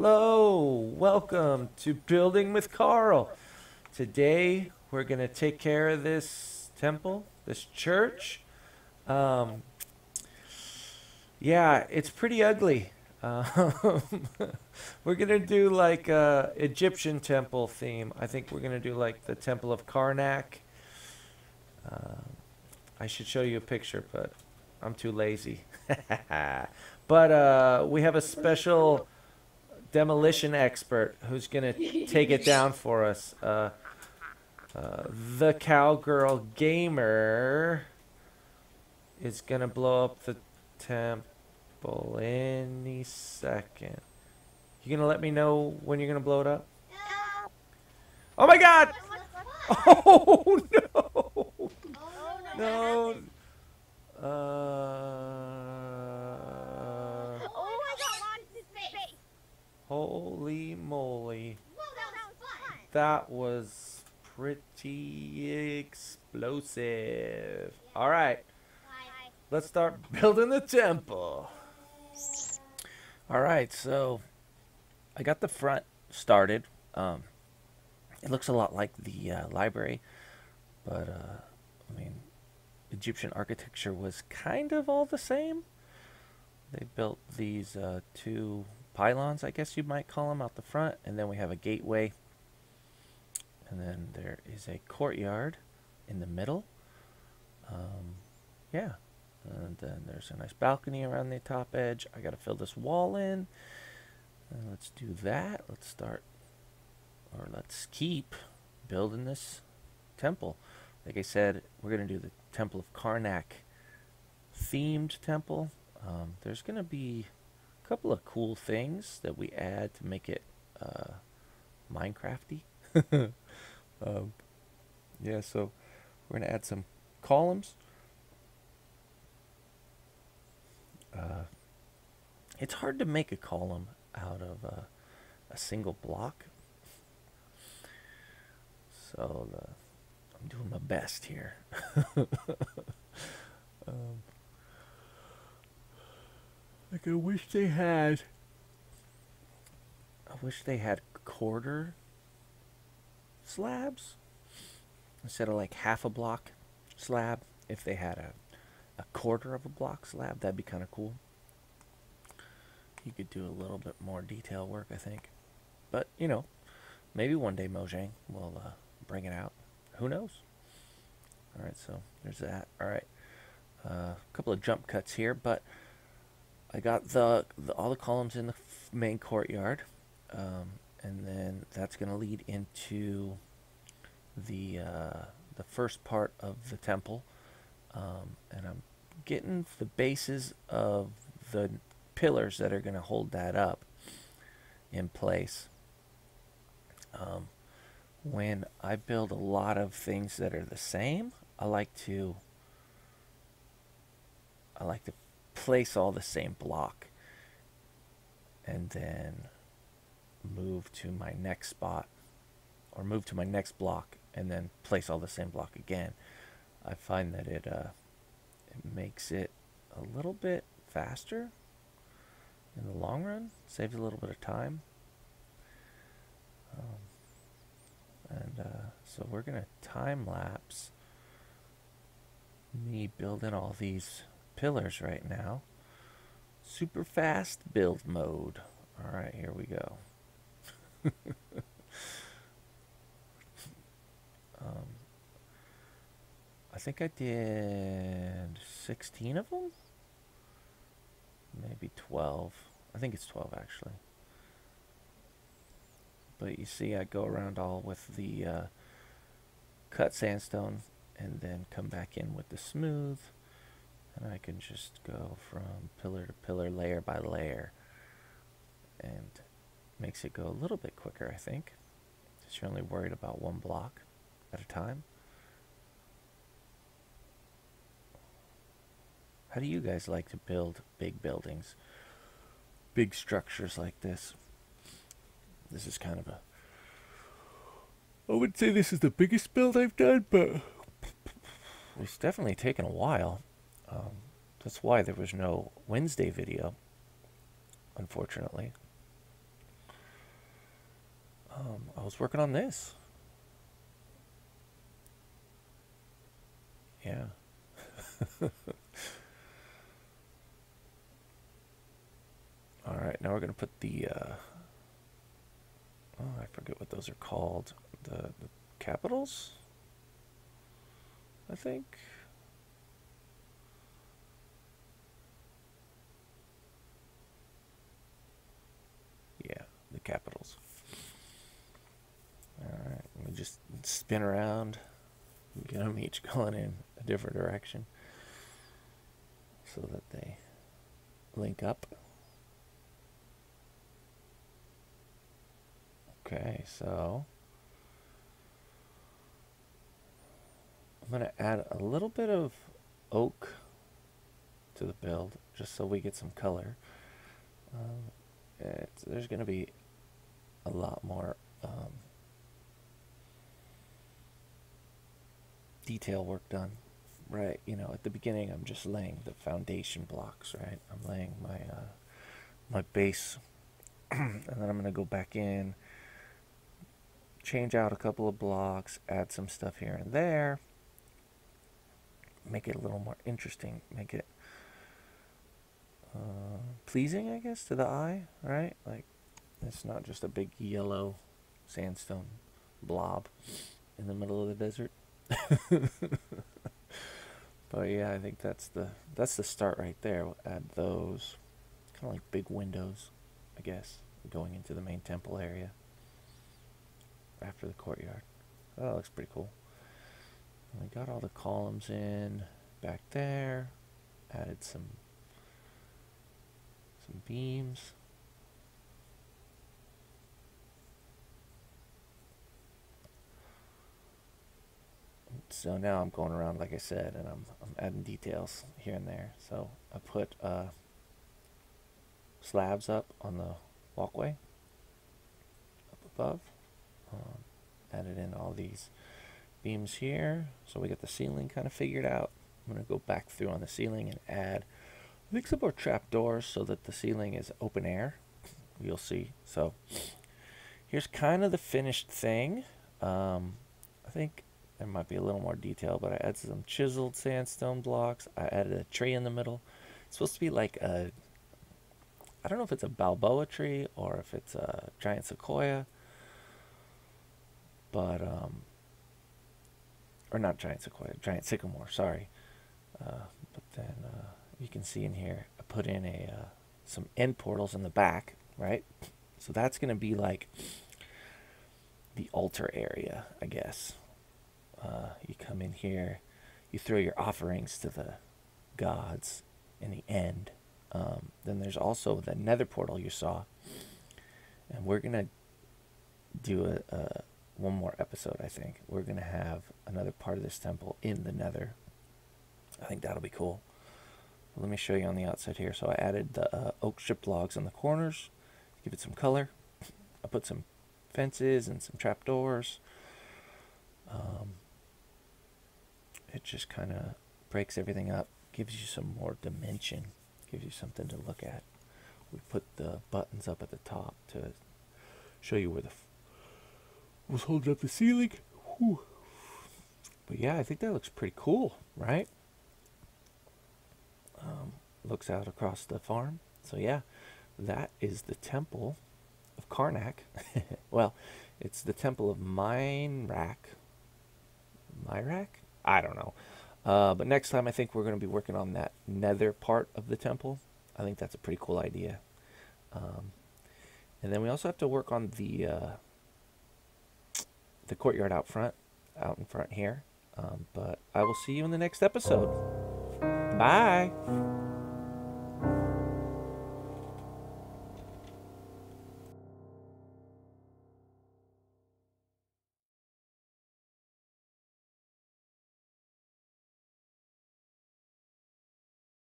Hello, welcome to Building with Carl. Today we're going to take care of this temple, this church. Um, yeah, it's pretty ugly. Um, we're going to do like a Egyptian temple theme. I think we're going to do like the Temple of Karnak. I should show you a picture, but I'm too lazy. But we have a special demolition expert who's gonna take it down for us. The Cowgirl Gamer is gonna blow up the temple any second. You gonna let me know when you're gonna blow it up? Oh my God! Oh no! No. Holy moly. That was pretty explosive. All right, let's start building the temple. All right, so I got the front started. It looks a lot like the library, but I mean, Egyptian architecture was kind of all the same. They built these two pylons, I guess you might call them, out the front, and then we have a gateway, and then there is a courtyard in the middle. Yeah, and then there's a nice balcony around the top edge. I got to fill this wall in. Let's do that. Let's start, or let's keep building this temple. Like I said, we're going to do the Temple of Karnak themed temple. There's going to be a couple of cool things that we add to make it Minecrafty. Yeah, so we're going to add some columns. It's hard to make a column out of a single block. So I'm doing my best here. Like I wish they had quarter slabs instead of like half a block slab. If they had a quarter of a block slab, that'd be kind of cool. You could do a little bit more detail work, I think. But, you know, maybe one day Mojang will bring it out. Who knows? Alright, so there's that. Alright. A couple of jump cuts here, but I got all the columns in the main courtyard, and then that's going to lead into the first part of the temple, and I'm getting the bases of the pillars that are going to hold that up in place. When I build a lot of things that are the same, I like to place all the same block and then move to my next spot, or move to my next block and then place all the same block again. I find that it makes it a little bit faster in the long run, saves a little bit of time. So we're gonna time lapse me building all these pillars right now. Super fast build mode. Alright, here we go. I think I did 16 of them? Maybe 12. I think it's 12 actually. But you see I go around all with the cut sandstone and then come back in with the smooth, and I can just go from pillar to pillar, layer by layer, and makes it go a little bit quicker, I think, because you're only worried about one block at a time. How do you guys like to build big buildings, big structures like this? This is kind of I wouldn't say this is the biggest build I've done, but it's definitely taken a while. That's why there was no Wednesday video, unfortunately. I was working on this. Yeah. All right, now we're gonna put the oh, I forget what those are called. The capitals, I think. Yeah, the capitals. All right, we just spin around, get them each going in a different direction so that they link up. Okay, so I'm going to add a little bit of oak to the build just so we get some color. There's going to be a lot more detail work done, right? You know, at the beginning I'm just laying the foundation blocks, right? I'm laying my base, and then I'm going to go back in, change out a couple of blocks, add some stuff here and there, make it a little more interesting, make it pleasing, I guess, to the eye, right? Like, it's not just a big yellow sandstone blob in the middle of the desert. But yeah, I think that's the start right there. We'll add those, kind of like big windows, I guess, going into the main temple area after the courtyard. Oh, that looks pretty cool. And we got all the columns in back there. Added some beams. So now I'm going around, like I said, and I'm adding details here and there. So I put slabs up on the walkway up above. Added in all these beams here, so we got the ceiling kind of figured out. I'm going to go back through on the ceiling and add, I think, some more trapdoors so that the ceiling is open air. You'll see. So here's kind of the finished thing. I think there might be a little more detail, but I added some chiseled sandstone blocks. I added a tree in the middle. It's supposed to be like a, I don't know if it's a Balboa tree or if it's a giant sequoia, but or not giant sequoia, giant sycamore, sorry. But then you can see in here, I put in some end portals in the back, right? So that's going to be like the altar area, I guess. You come in here, you throw your offerings to the gods in the end. Then there's also the nether portal you saw. And we're going to do one more episode, I think. We're going to have another part of this temple in the nether. I think that'll be cool. Let me show you on the outside here. So I added the oak strip logs on the corners, give it some color. I put some fences and some trapdoors. It just kind of breaks everything up, gives you some more dimension, gives you something to look at. We put the buttons up at the top to show you where the was holding up the ceiling. Whew. But yeah, I think that looks pretty cool, right? Looks out across the farm. So yeah, that is the temple of Karnak. Well, it's the temple of Myrak. I don't know. But next time I think we're going to be working on that nether part of the temple. I think that's a pretty cool idea. And then we also have to work on the courtyard out in front here. But I will see you in the next episode. Bye.